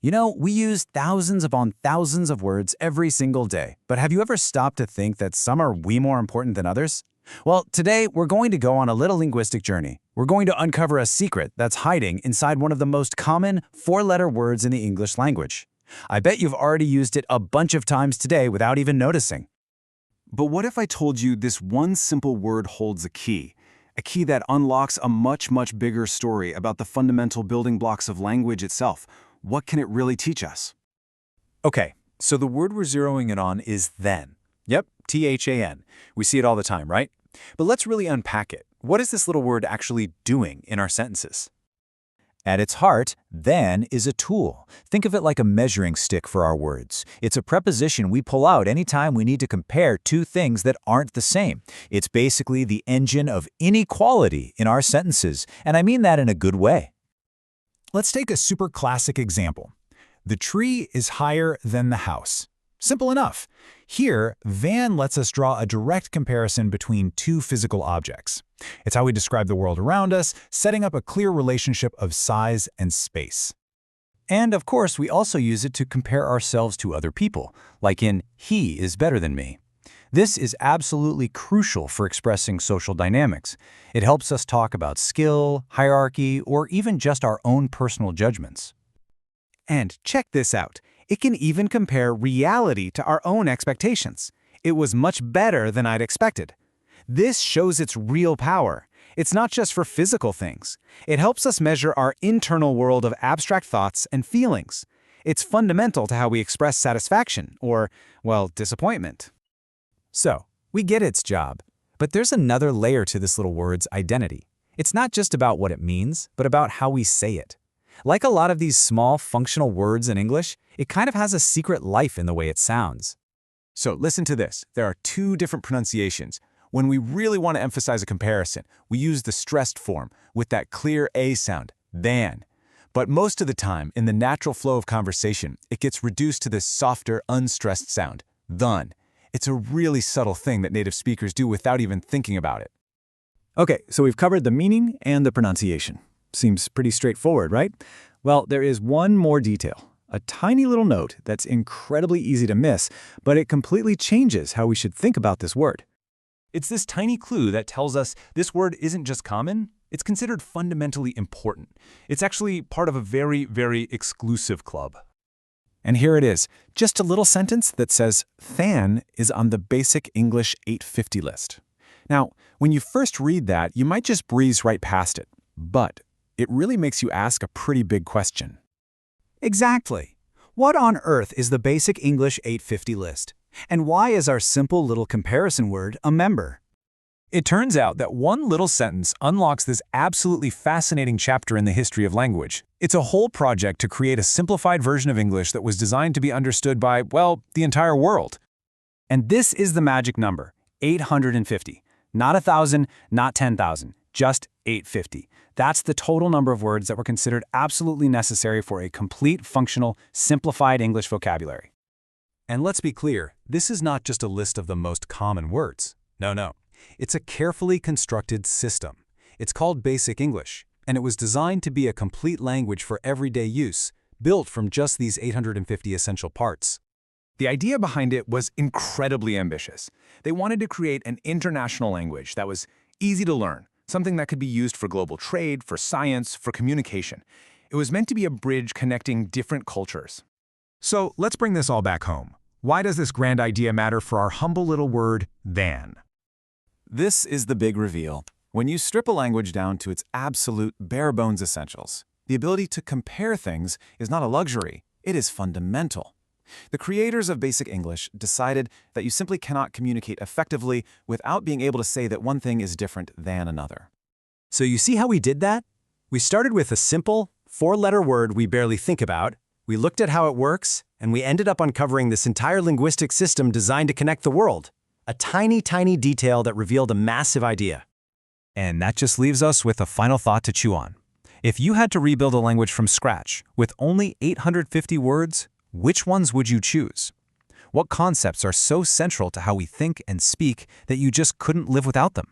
You know, we use thousands upon thousands of words every single day, but have you ever stopped to think that some are way more important than others? Well, today we're going to go on a little linguistic journey. We're going to uncover a secret that's hiding inside one of the most common four-letter words in the English language. I bet you've already used it a bunch of times today without even noticing. But what if I told you this one simple word holds a key that unlocks a much bigger story about the fundamental building blocks of language itself? What can it really teach us? Okay, so the word we're zeroing in on is then. Yep, T-H-A-N. We see it all the time, right? But let's really unpack it. What is this little word actually doing in our sentences? At its heart, then is a tool. Think of it like a measuring stick for our words. It's a preposition we pull out anytime we need to compare two things that aren't the same. It's basically the engine of inequality in our sentences, and I mean that in a good way. Let's take a super classic example. The tree is higher than the house. Simple enough. Here, than lets us draw a direct comparison between two physical objects. It's how we describe the world around us, setting up a clear relationship of size and space. And of course, we also use it to compare ourselves to other people, like in he is better than me. This is absolutely crucial for expressing social dynamics. It helps us talk about skill, hierarchy, or even just our own personal judgments. And check this out. It can even compare reality to our own expectations. It was much better than I'd expected. This shows its real power. It's not just for physical things. It helps us measure our internal world of abstract thoughts and feelings. It's fundamental to how we express satisfaction or, well, disappointment. So, we get its job. But there's another layer to this little word's identity. It's not just about what it means, but about how we say it. Like a lot of these small functional words in English, it kind of has a secret life in the way it sounds. So listen to this. There are two different pronunciations. When we really want to emphasize a comparison, we use the stressed form with that clear A sound, than. But most of the time, in the natural flow of conversation, it gets reduced to this softer, unstressed sound, thun. It's a really subtle thing that native speakers do without even thinking about it. Okay, so we've covered the meaning and the pronunciation. Seems pretty straightforward, right? Well, there is one more detail. A tiny little note that's incredibly easy to miss, but it completely changes how we should think about this word. It's this tiny clue that tells us this word isn't just common, it's considered fundamentally important. It's actually part of a very exclusive club. And here it is, just a little sentence that says, than is on the Basic English 850 list. Now, when you first read that, you might just breeze right past it. But it really makes you ask a pretty big question. Exactly. What on earth is the Basic English 850 list? And why is our simple little comparison word a member? It turns out that one little sentence unlocks this absolutely fascinating chapter in the history of language. It's a whole project to create a simplified version of English that was designed to be understood by, well, the entire world. And this is the magic number, 850. Not 1,000, not 10,000, just 850. That's the total number of words that were considered absolutely necessary for a complete, functional, simplified English vocabulary. And let's be clear, this is not just a list of the most common words. No. It's a carefully constructed system. It's called Basic English, and it was designed to be a complete language for everyday use, built from just these 850 essential parts. The idea behind it was incredibly ambitious. They wanted to create an international language that was easy to learn, something that could be used for global trade, for science, for communication. It was meant to be a bridge connecting different cultures. So let's bring this all back home. Why does this grand idea matter for our humble little word, than? This is the big reveal. When you strip a language down to its absolute bare-bones essentials, the ability to compare things is not a luxury, it is fundamental. The creators of Basic English decided that you simply cannot communicate effectively without being able to say that one thing is different than another. So you see how we did that? We started with a simple, four-letter word we barely think about, we looked at how it works, and we ended up uncovering this entire linguistic system designed to connect the world. A tiny detail that revealed a massive idea. And that just leaves us with a final thought to chew on. If you had to rebuild a language from scratch with only 850 words, which ones would you choose? What concepts are so central to how we think and speak that you just couldn't live without them?